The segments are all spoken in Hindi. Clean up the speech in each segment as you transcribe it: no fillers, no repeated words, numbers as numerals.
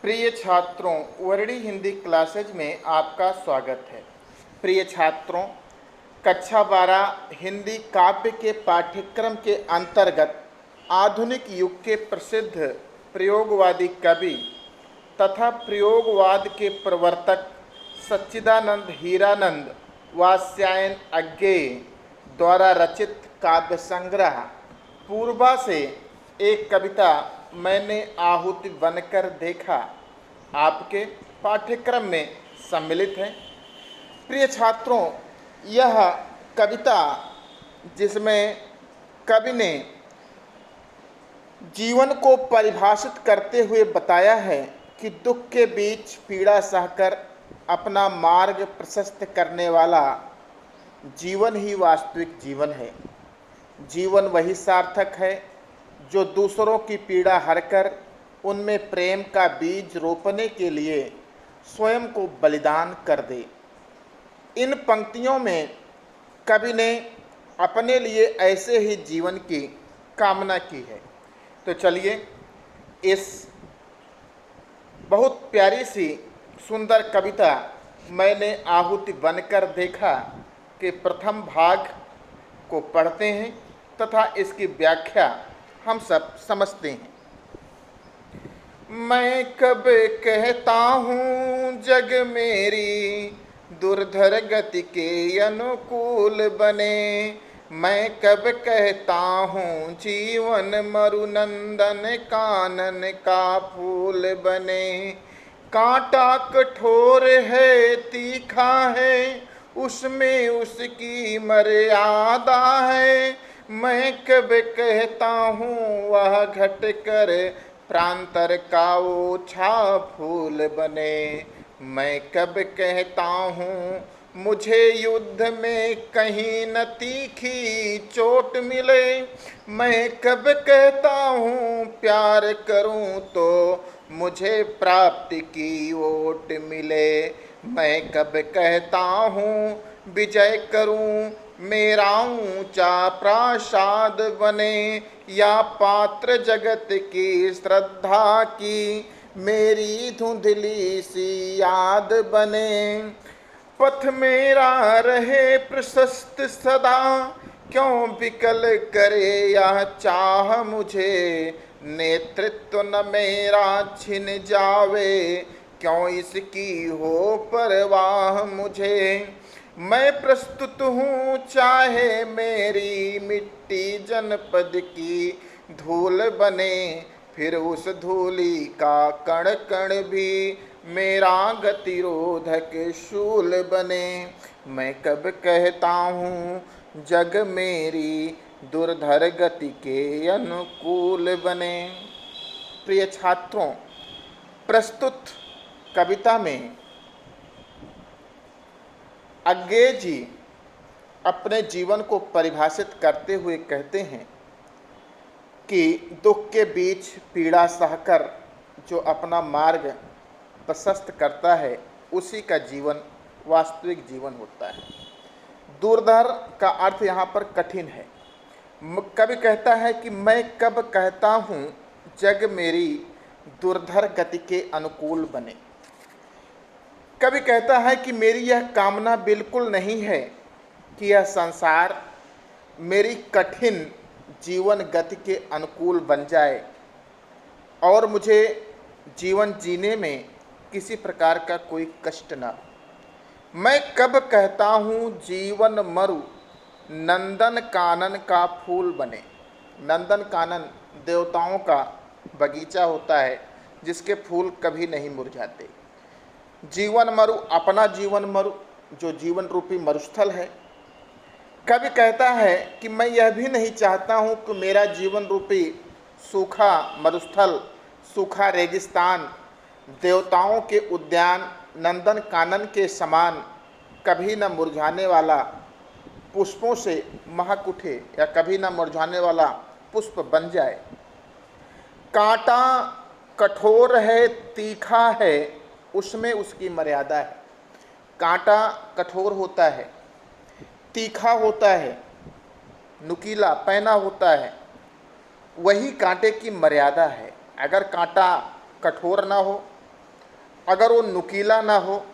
प्रिय छात्रों, वर्डी हिंदी क्लासेज में आपका स्वागत है। प्रिय छात्रों, कक्षा 12 हिंदी काव्य के पाठ्यक्रम के अंतर्गत आधुनिक युग के प्रसिद्ध प्रयोगवादी कवि तथा प्रयोगवाद के प्रवर्तक सच्चिदानंद हीरानंद वात्स्यायन अज्ञेय द्वारा रचित काव्य संग्रह पूर्वा से एक कविता मैंने आहुति बनकर देखा आपके पाठ्यक्रम में सम्मिलित है। प्रिय छात्रों, यह कविता जिसमें कवि ने जीवन को परिभाषित करते हुए बताया है कि दुख के बीच पीड़ा सहकर अपना मार्ग प्रशस्त करने वाला जीवन ही वास्तविक जीवन है। जीवन वही सार्थक है जो दूसरों की पीड़ा हरकर उनमें प्रेम का बीज रोपने के लिए स्वयं को बलिदान कर दे। इन पंक्तियों में कवि ने अपने लिए ऐसे ही जीवन की कामना की है। तो चलिए, इस बहुत प्यारी सी सुंदर कविता मैंने आहुति बनकर देखा के प्रथम भाग को पढ़ते हैं तथा इसकी व्याख्या हम सब समझते हैं। मैं कब कहता हूँ जग मेरी दुर्धर गति के अनुकूल बने, मैं कब कहता हूँ जीवन मरुनंदन कानन का फूल बने। कांटा कठोर है तीखा है, उसमें उसकी मर्यादा है, मैं कब कहता हूँ वह घट कर प्रांतर का ओछा फूल बने। मैं कब कहता हूँ मुझे युद्ध में कहीं न तीखी चोट मिले, मैं कब कहता हूँ प्यार करूँ तो मुझे प्राप्ति की ओट मिले, मैं कब कहता हूँ विजय करूँ मेरा ऊंचा प्रासाद बने, या पात्र जगत की श्रद्धा की मेरी धुंधली सी याद बने। पथ मेरा रहे प्रशस्त सदा, क्यों विकल करे यह चाह मुझे, नेतृत्व न मेरा छिन जावे, क्यों इसकी हो परवाह मुझे। मैं प्रस्तुत हूँ चाहे मेरी मिट्टी जनपद की धूल बने, फिर उस धूली का कण कण भी मेरा गतिरोधक शूल बने। मैं कब कहता हूँ जग मेरी दुर्धर गति के अनुकूल बने। प्रिय छात्रों, प्रस्तुत कविता में अज्ञेय जी अपने जीवन को परिभाषित करते हुए कहते हैं कि दुख के बीच पीड़ा सहकर जो अपना मार्ग प्रशस्त करता है उसी का जीवन वास्तविक जीवन होता है। दुर्धर का अर्थ यहाँ पर कठिन है। कवि कहता है कि मैं कब कहता हूँ जग मेरी दुर्धर गति के अनुकूल बने। कवि कहता है कि मेरी यह कामना बिल्कुल नहीं है कि यह संसार मेरी कठिन जीवन गति के अनुकूल बन जाए और मुझे जीवन जीने में किसी प्रकार का कोई कष्ट न। मैं कब कहता हूँ जीवन मरु नंदन कानन का फूल बने। नंदन कानन देवताओं का बगीचा होता है जिसके फूल कभी नहीं मुरझाते। जीवन मरु, अपना जीवन मरु जो जीवन रूपी मरुस्थल है। कवि कहता है कि मैं यह भी नहीं चाहता हूँ कि मेरा जीवन रूपी सूखा मरुस्थल, सूखा रेगिस्तान, देवताओं के उद्यान नंदन कानन के समान कभी न मुरझाने वाला पुष्पों से महक उठे या कभी न मुरझाने वाला पुष्प बन जाए। कांटा कठोर है तीखा है, उसमें उसकी मर्यादा है। कांटा कठोर होता है, तीखा होता है, नुकीला पैना होता है, वही कांटे की मर्यादा है। अगर कांटा कठोर ना हो अगर वो नुकीला ना हो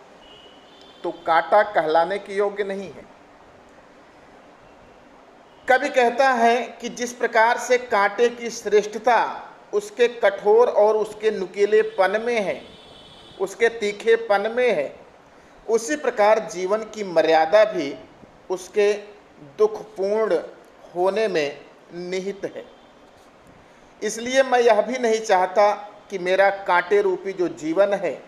तो कांटा कहलाने के योग्य नहीं है। कवि कहता है कि जिस प्रकार से कांटे की श्रेष्ठता उसके कठोर और उसके नुकीलेपन में है, उसके तीखेपन में है, उसी प्रकार जीवन की मर्यादा भी उसके दुखपूर्ण होने में निहित है। इसलिए मैं यह भी नहीं चाहता कि मेरा कांटे रूपी जो जीवन है,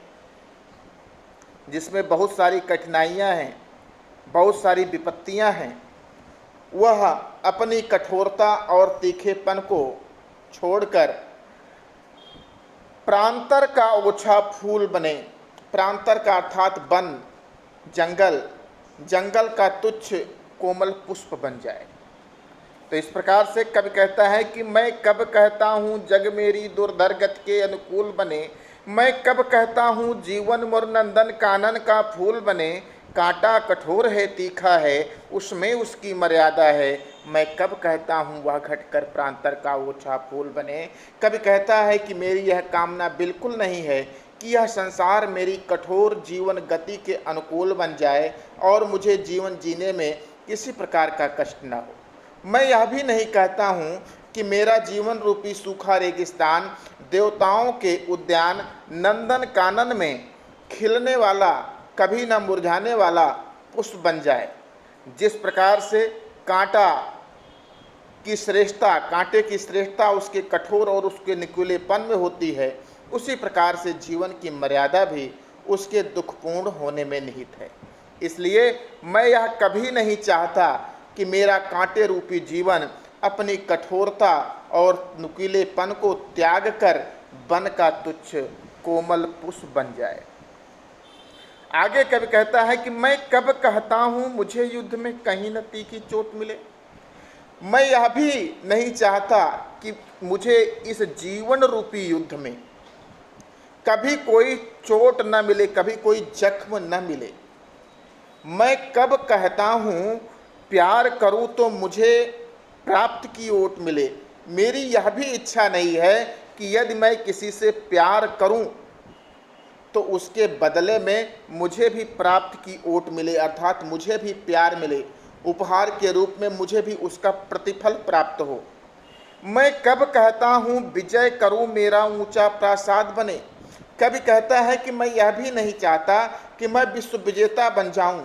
जिसमें बहुत सारी कठिनाइयां हैं, बहुत सारी विपत्तियां हैं, वह अपनी कठोरता और तीखेपन को छोड़कर प्रांतर का ओछा फूल बने। प्रांतर का अर्थात वन, जंगल, जंगल का तुच्छ कोमल पुष्प बन जाए। तो इस प्रकार से कवि कहता है कि मैं कब कहता हूँ जग मेरी दुर्धर्गत के अनुकूल बने, मैं कब कहता हूँ जीवन मोर नंदन कानन का फूल बने। कांटा कठोर है, तीखा है, उसमें उसकी मर्यादा है। मैं कब कहता हूँ वह घटकर प्रांतर का ओछा फूल बने। कभी कहता है कि मेरी यह कामना बिल्कुल नहीं है कि यह संसार मेरी कठोर जीवन गति के अनुकूल बन जाए और मुझे जीवन जीने में किसी प्रकार का कष्ट न हो। मैं यह भी नहीं कहता हूँ कि मेरा जीवन रूपी सूखा रेगिस्तान देवताओं के उद्यान नंदन कानन में खिलने वाला, कभी न मुरझाने वाला पुष्प बन जाए। जिस प्रकार से कांटा की श्रेष्ठता, कांटे की श्रेष्ठता उसके कठोर और उसके नुकीलेपन में होती है, उसी प्रकार से जीवन की मर्यादा भी उसके दुखपूर्ण होने में निहित है। इसलिए मैं यह कभी नहीं चाहता कि मेरा कांटे रूपी जीवन अपनी कठोरता और नुकीलेपन को त्याग कर वन का तुच्छ कोमल पुष्प बन जाए। आगे कवि कहता है कि मैं कब कहता हूँ मुझे युद्ध में कहीं न तीखी चोट मिले। मैं यह भी नहीं चाहता कि मुझे इस जीवन रूपी युद्ध में कभी कोई चोट न मिले, कभी कोई जख्म न मिले। मैं कब कहता हूँ प्यार करूँ तो मुझे प्राप्त की ओट मिले। मेरी यह भी इच्छा नहीं है कि यदि मैं किसी से प्यार करूँ तो उसके बदले में मुझे भी प्राप्त की ओट मिले, अर्थात मुझे भी प्यार मिले, उपहार के रूप में मुझे भी उसका प्रतिफल प्राप्त हो। मैं कब कहता हूँ विजय करूँ मेरा ऊंचा प्रासाद बने। कभी कहता है कि मैं यह भी नहीं चाहता कि मैं विश्व विजेता बन जाऊं,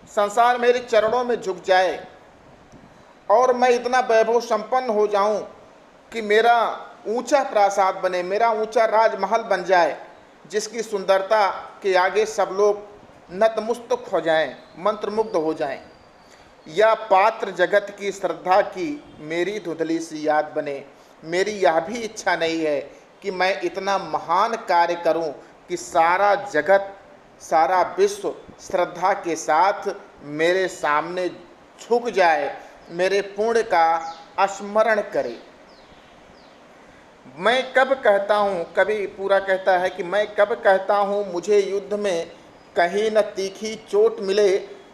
संसार मेरे चरणों में झुक जाए और मैं इतना वैभव संपन्न हो जाऊं कि मेरा ऊंचा प्रासाद बने, मेरा ऊंचा राजमहल बन जाए, जिसकी सुंदरता के आगे सब लोग नतमस्तक हो जाएं, मंत्रमुग्ध हो जाएं। या पात्र जगत की श्रद्धा की मेरी धुंधली सी याद बने। मेरी यह भी इच्छा नहीं है कि मैं इतना महान कार्य करूं कि सारा जगत, सारा विश्व श्रद्धा के साथ मेरे सामने झुक जाए, मेरे पुण्य का स्मरण करे। मैं कब कहता हूँ, कभी पूरा कहता है कि मैं कब कहता हूँ मुझे युद्ध में कहीं न तीखी चोट मिले।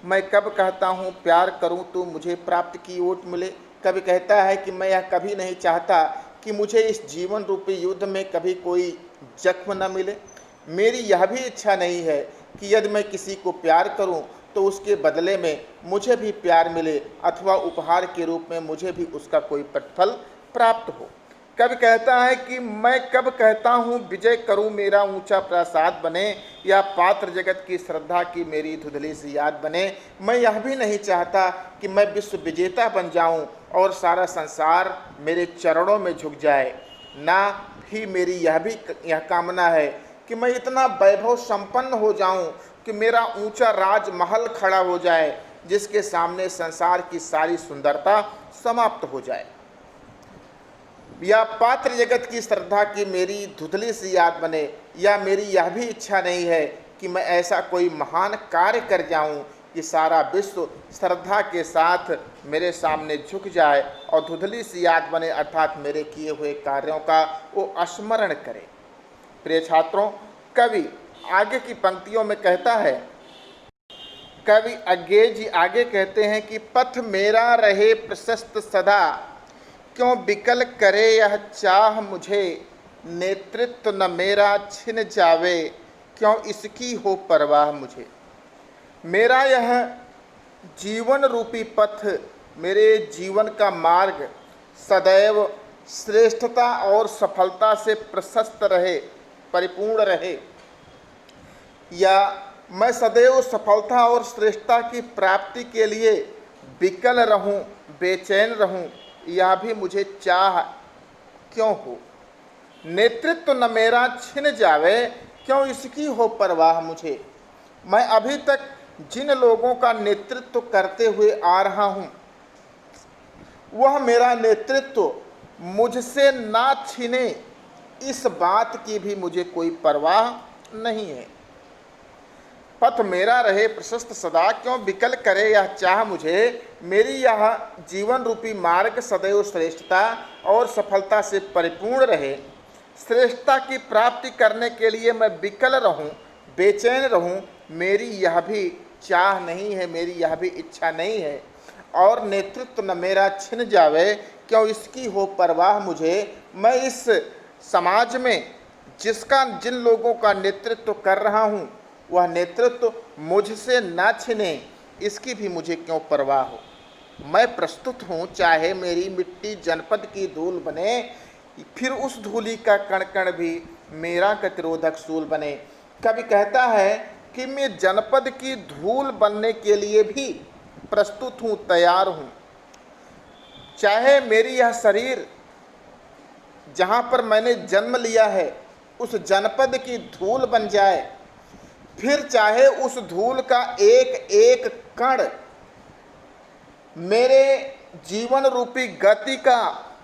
मैं कब कहता हूँ प्यार करूँ तो मुझे प्राप्त की ओट मिले। कभी कहता है कि मैं यह कभी नहीं चाहता कि मुझे इस जीवन रूपी युद्ध में कभी कोई जख्म न मिले। मेरी यह भी इच्छा नहीं है कि यदि मैं किसी को प्यार करूं तो उसके बदले में मुझे भी प्यार मिले अथवा उपहार के रूप में मुझे भी उसका कोई प्रतिफल प्राप्त हो। कभी कहता है कि मैं कब कहता हूँ विजय करूँ मेरा ऊंचा प्रासाद बने, या पात्र जगत की श्रद्धा की मेरी धुंधली सी याद बने। मैं यह भी नहीं चाहता कि मैं विश्व विजेता बन जाऊँ और सारा संसार मेरे चरणों में झुक जाए। ना ही मेरी यह कामना है कि मैं इतना वैभव संपन्न हो जाऊं कि मेरा ऊंचा राजमहल खड़ा हो जाए, जिसके सामने संसार की सारी सुंदरता समाप्त हो जाए। या पात्र जगत की श्रद्धा की मेरी धुंधली सी याद बने। या मेरी यह भी इच्छा नहीं है कि मैं ऐसा कोई महान कार्य कर जाऊं कि सारा विश्व श्रद्धा के साथ मेरे सामने झुक जाए और धुंधली सी याद बने, अर्थात मेरे किए हुए कार्यों का वो स्मरण करे। प्रिय छात्रों, कवि आगे की पंक्तियों में कहता है, कवि अज्ञे जी आगे कहते हैं कि पथ मेरा रहे प्रशस्त सदा, क्यों विकल करे यह चाह मुझे, नेतृत्व न मेरा छिन जावे, क्यों इसकी हो परवाह मुझे। मेरा यह जीवन रूपी पथ, मेरे जीवन का मार्ग सदैव श्रेष्ठता और सफलता से प्रशस्त रहे, परिपूर्ण रहे, या मैं सदैव सफलता और श्रेष्ठता की प्राप्ति के लिए विकल रहूं, बेचैन रहूं, यह भी मुझे चाह क्यों हो। नेतृत्व न मेरा छिन जावे, क्यों इसकी हो परवाह मुझे। मैं अभी तक जिन लोगों का नेतृत्व करते हुए आ रहा हूं, वह मेरा नेतृत्व मुझसे ना छिने, इस बात की भी मुझे कोई परवाह नहीं है। पथ मेरा रहे प्रशस्त सदा, क्यों विकल करे यह चाह मुझे। मेरी यह जीवन रूपी मार्ग सदैव श्रेष्ठता और सफलता से परिपूर्ण रहे। श्रेष्ठता की प्राप्ति करने के लिए मैं विकल रहूं, बेचैन रहूं, मेरी यह भी चाह नहीं है, मेरी यह भी इच्छा नहीं है। और नेतृत्व न मेरा छिन जावे, क्यों इसकी हो परवाह मुझे। मैं इस समाज में जिन लोगों का नेतृत्व कर रहा हूँ, वह नेतृत्व मुझसे ना छिने, इसकी भी मुझे क्यों परवाह हो। मैं प्रस्तुत हूँ, चाहे मेरी मिट्टी जनपद की धूल बने, फिर उस धूली का कण कण भी मेरा प्रतिरोधक सूल बने। कभी कहता है कि मैं जनपद की धूल बनने के लिए भी प्रस्तुत हूँ, तैयार हूँ। चाहे मेरी यह शरीर जहाँ पर मैंने जन्म लिया है उस जनपद की धूल बन जाए, फिर चाहे उस धूल का एक एक कण मेरे जीवन रूपी गति का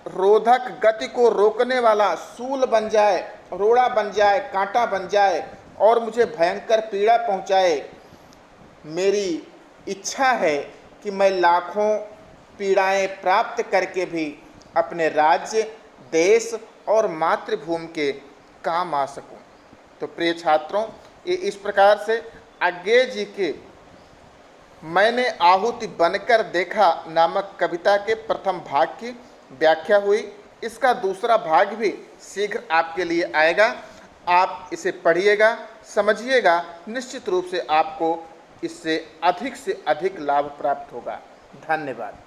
रोधक, गति को रोकने वाला सूल बन जाए, रोड़ा बन जाए, कांटा बन जाए और मुझे भयंकर पीड़ा पहुंचाए। मेरी इच्छा है कि मैं लाखों पीड़ाएं प्राप्त करके भी अपने राज्य, देश और मातृभूमि के काम आ सकूं। तो प्रिय छात्रों, ये इस प्रकार से अज्ञेय जी के मैंने आहुति बनकर देखा नामक कविता के प्रथम भाग की व्याख्या हुई। इसका दूसरा भाग भी शीघ्र आपके लिए आएगा। आप इसे पढ़िएगा, समझिएगा, निश्चित रूप से आपको इससे अधिक लाभ प्राप्त होगा। धन्यवाद।